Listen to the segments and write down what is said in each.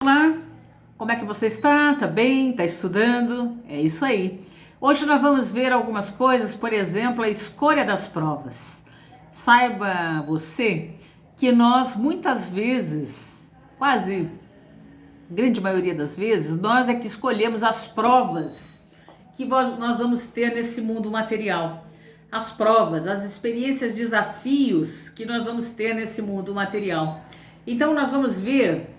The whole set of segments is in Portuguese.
Olá, como é que você está? Tá bem? Tá estudando? É isso aí. Hoje nós vamos ver algumas coisas, por exemplo, a escolha das provas. Saiba você que nós muitas vezes, quase grande maioria das vezes, nós é que escolhemos as provas que nós vamos ter nesse mundo material. As provas, as experiências, desafios que nós vamos ter nesse mundo material. Então nós vamos ver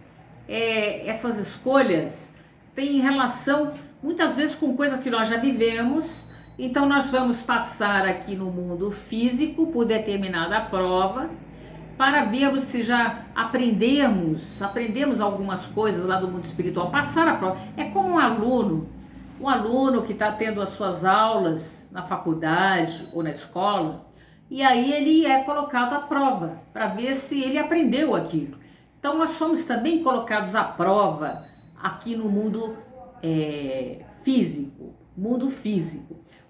essas escolhas têm relação muitas vezes com coisas que nós já vivemos. Então nós vamos passar aqui no mundo físico por determinada prova para vermos se já aprendemos algumas coisas lá do mundo espiritual. Passar a prova é como um aluno que está tendo as suas aulas na faculdade ou na escola, e aí ele é colocado à prova para ver se ele aprendeu aquilo. Então nós somos também colocados à prova aqui no mundo físico,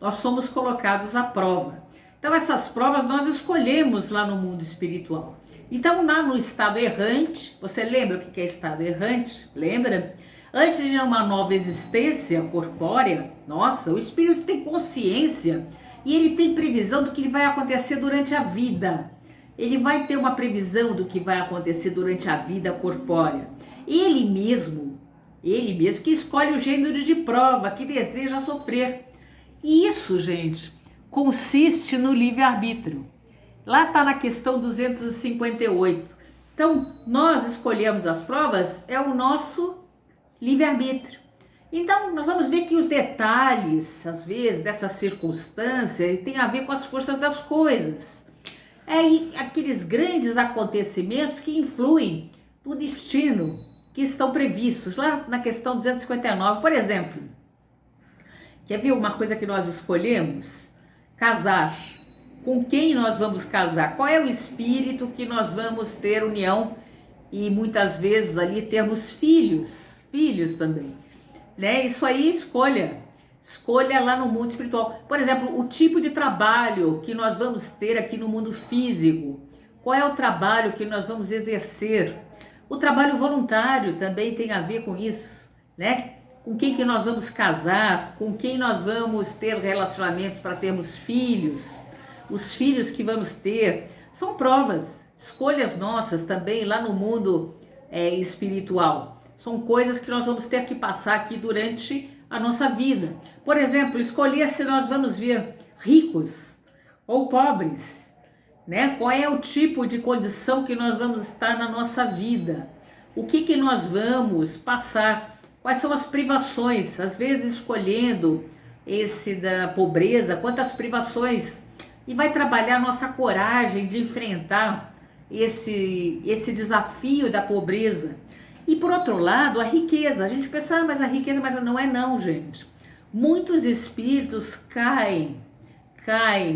Nós somos colocados à prova. Então essas provas nós escolhemos lá no mundo espiritual. Então lá no estado errante, você lembra o que é estado errante? Lembra? Antes de uma nova existência corpórea, nossa, o espírito tem consciência e ele tem previsão do que vai acontecer durante a vida. Ele vai ter uma previsão do que vai acontecer durante a vida corpórea. Ele mesmo que escolhe o gênero de prova que deseja sofrer. E isso, gente, consiste no livre-arbítrio. Lá está na questão 258. Então, nós escolhemos as provas, é o nosso livre-arbítrio. Então, nós vamos ver que os detalhes, às vezes, dessa circunstância tem a ver com as forças das coisas. Aqueles grandes acontecimentos que influem no destino, que estão previstos lá na questão 259. Por exemplo, quer ver uma coisa que nós escolhemos? Casar. Com quem nós vamos casar? Qual é o espírito que nós vamos ter união? E muitas vezes ali termos filhos também, né? Isso aí escolha lá no mundo espiritual. Por exemplo, o tipo de trabalho que nós vamos ter aqui no mundo físico. Qual é o trabalho que nós vamos exercer? O trabalho voluntário também tem a ver com isso, né? Com quem que nós vamos casar, com quem nós vamos ter relacionamentos para termos filhos. Os filhos que vamos ter são provas, escolhas nossas também lá no mundo espiritual. São coisas que nós vamos ter que passar aqui durante a nossa vida. Por exemplo, escolher se nós vamos vir ricos ou pobres, né? Qual é o tipo de condição que nós vamos estar na nossa vida? O que nós vamos passar? Quais são as privações? Às vezes escolhendo esse da pobreza, quantas privações? E vai trabalhar a nossa coragem de enfrentar esse desafio da pobreza. E por outro lado, a riqueza. A gente pensa, mas a riqueza, mas não é não, gente. Muitos espíritos caem,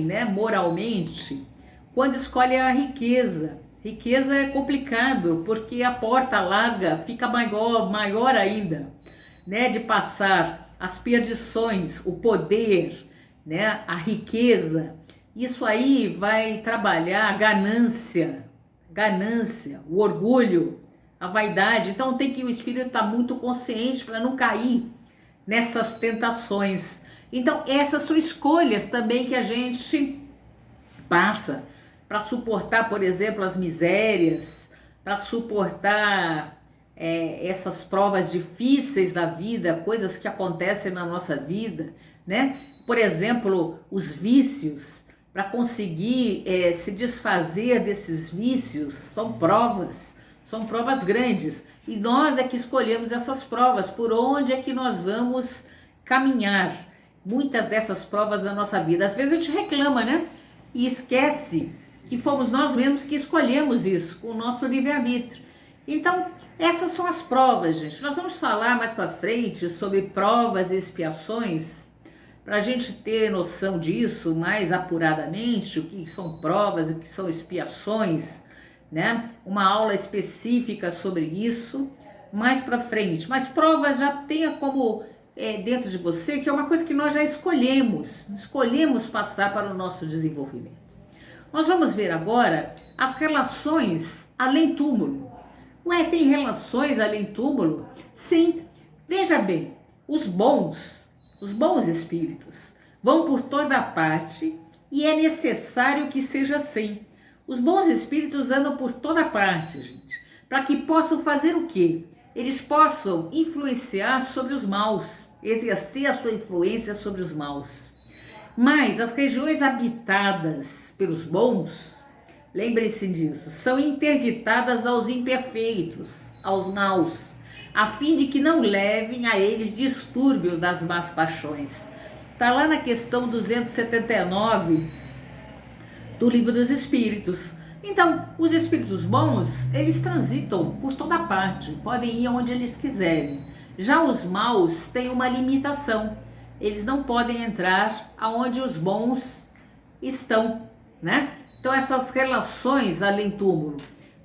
né, moralmente, quando escolhem a riqueza. Riqueza é complicado, porque a porta larga fica maior ainda, né, de passar as perdições, o poder, né, a riqueza. Isso aí vai trabalhar a ganância, o orgulho, a vaidade. Então tem que o espírito estar muito consciente para não cair nessas tentações. Então essas são escolhas também que a gente passa para suportar, por exemplo, as misérias, para suportar essas provas difíceis da vida, coisas que acontecem na nossa vida, né? Por exemplo, os vícios. Para conseguir se desfazer desses vícios, são provas grandes. E nós é que escolhemos essas provas, por onde é que nós vamos caminhar. Muitas dessas provas na nossa vida. Às vezes a gente reclama, né? E esquece que fomos nós mesmos que escolhemos isso, com o nosso livre-arbítrio. Então, essas são as provas, gente. Nós vamos falar mais para frente sobre provas e expiações, para a gente ter noção disso mais apuradamente, o que são provas e o que são expiações, né? Uma aula específica sobre isso mais para frente. Mas provas já tenha como dentro de você, que é uma coisa que nós já escolhemos passar para o nosso desenvolvimento. Nós vamos ver agora as relações além túmulo. Ué, tem relações além túmulo? Sim. Veja bem, os bons espíritos vão por toda parte e é necessário que seja assim. Os bons espíritos andam por toda parte, gente, para que possam fazer o quê? Eles possam influenciar sobre os maus, exercer a sua influência sobre os maus. Mas as regiões habitadas pelos bons, lembrem-se disso, são interditadas aos imperfeitos, aos maus, a fim de que não levem a eles distúrbios das más paixões. Está lá na questão 279 do Livro dos Espíritos. Então, os espíritos bons, eles transitam por toda parte, podem ir onde eles quiserem. Já os maus têm uma limitação, eles não podem entrar aonde os bons estão, né? Então, essas relações além túmulo,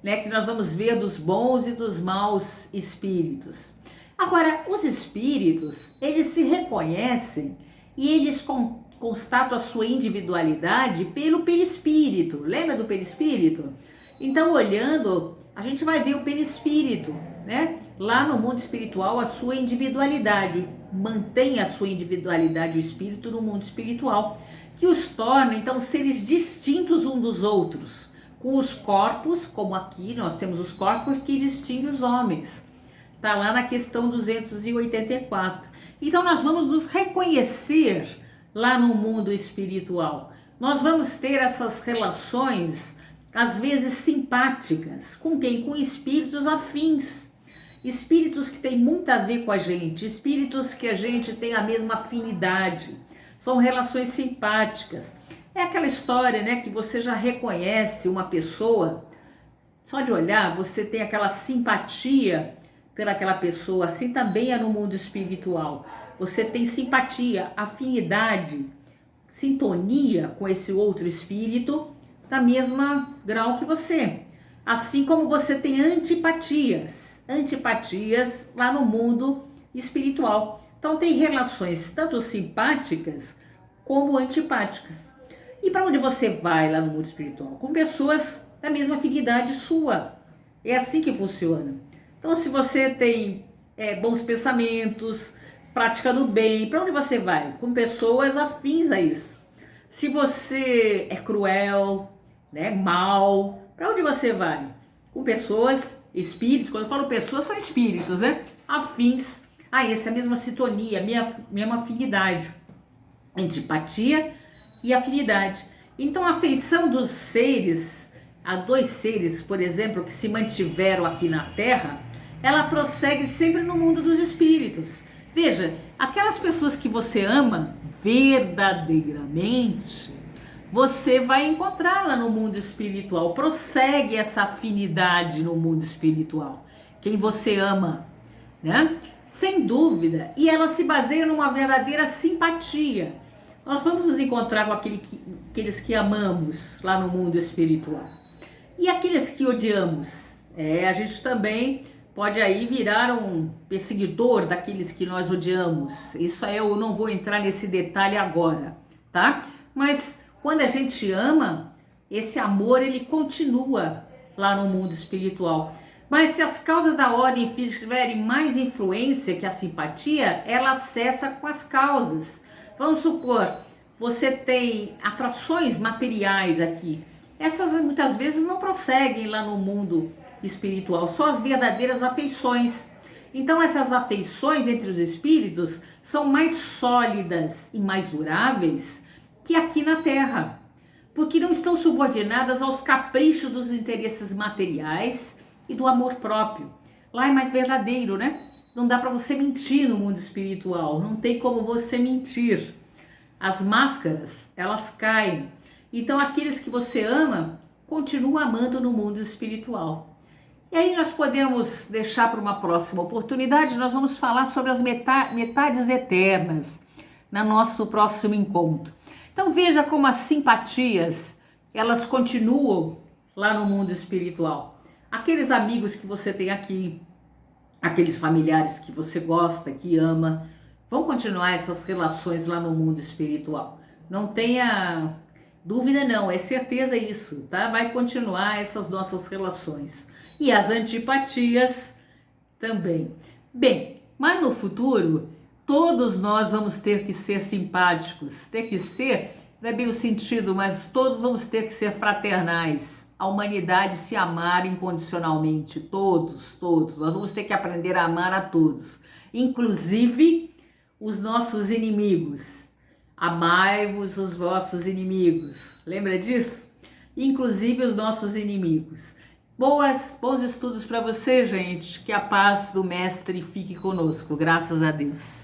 né, que nós vamos ver dos bons e dos maus espíritos. Agora, os espíritos, eles se reconhecem e eles constatam a sua individualidade pelo perispírito. Lembra do perispírito? Então, olhando, a gente vai ver o perispírito, né? Lá no mundo espiritual, a sua individualidade. Mantém a sua individualidade, o espírito, no mundo espiritual, que os torna, então, seres distintos uns dos outros, com os corpos, como aqui nós temos os corpos que distinguem os homens. Está lá na questão 284. Então, nós vamos nos reconhecer lá no mundo espiritual. Nós vamos ter essas relações, às vezes simpáticas, com quem? Com espíritos afins. Espíritos que têm muito a ver com a gente, espíritos que a gente tem a mesma afinidade. São relações simpáticas. É aquela história, né, que você já reconhece uma pessoa, só de olhar você tem aquela simpatia pelaquela pessoa. Assim também é no mundo espiritual. Você tem simpatia, afinidade, sintonia com esse outro espírito da mesma grau que você. Assim como você tem antipatias lá no mundo espiritual. Então tem relações tanto simpáticas como antipáticas. E para onde você vai lá no mundo espiritual? Com pessoas da mesma afinidade sua. É assim que funciona. Então, se você tem bons pensamentos, praticando bem, para onde você vai? Com pessoas afins a isso. Se você é cruel, né, mal, para onde você vai? Com pessoas, espíritos, quando eu falo pessoas, são espíritos, né? Afins a essa mesma sintonia, mesma afinidade. Antipatia e afinidade. Então, a afeição dos seres, a dois seres, por exemplo, que se mantiveram aqui na Terra, ela prossegue sempre no mundo dos espíritos. Veja, aquelas pessoas que você ama verdadeiramente, você vai encontrá-la no mundo espiritual. Prossegue essa afinidade no mundo espiritual. Quem você ama, né? Sem dúvida. E ela se baseia numa verdadeira simpatia. Nós vamos nos encontrar com aqueles que amamos lá no mundo espiritual. E aqueles que odiamos? A gente também pode aí virar um perseguidor daqueles que nós odiamos. Isso aí eu não vou entrar nesse detalhe agora, tá? Mas quando a gente ama, esse amor ele continua lá no mundo espiritual. Mas se as causas da ordem física tiverem mais influência que a simpatia, ela cessa com as causas. Vamos supor, você tem atrações materiais aqui. Essas muitas vezes não prosseguem lá no mundo espiritual, só as verdadeiras afeições. Então essas afeições entre os espíritos são mais sólidas e mais duráveis que aqui na Terra, porque não estão subordinadas aos caprichos dos interesses materiais e do amor próprio. Lá é mais verdadeiro, né? Não dá para você mentir no mundo espiritual, não tem como você mentir. As máscaras, elas caem. Então aqueles que você ama, continua amando no mundo espiritual. E aí nós podemos deixar para uma próxima oportunidade, nós vamos falar sobre as metades eternas no nosso próximo encontro. Então veja como as simpatias, elas continuam lá no mundo espiritual. Aqueles amigos que você tem aqui, aqueles familiares que você gosta, que ama, vão continuar essas relações lá no mundo espiritual. Não tenha dúvida não, é certeza isso, tá? Vai continuar essas nossas relações. E as antipatias também. Bem, mas no futuro, todos nós vamos ter que ser simpáticos, ter que ser, não é bem o sentido, mas todos vamos ter que ser fraternais. A humanidade se amar incondicionalmente, todos. Nós vamos ter que aprender a amar a todos, inclusive os nossos inimigos. Amai-vos os vossos inimigos. Lembra disso? Inclusive os nossos inimigos. Bons estudos para você, gente. Que a paz do Mestre fique conosco. Graças a Deus.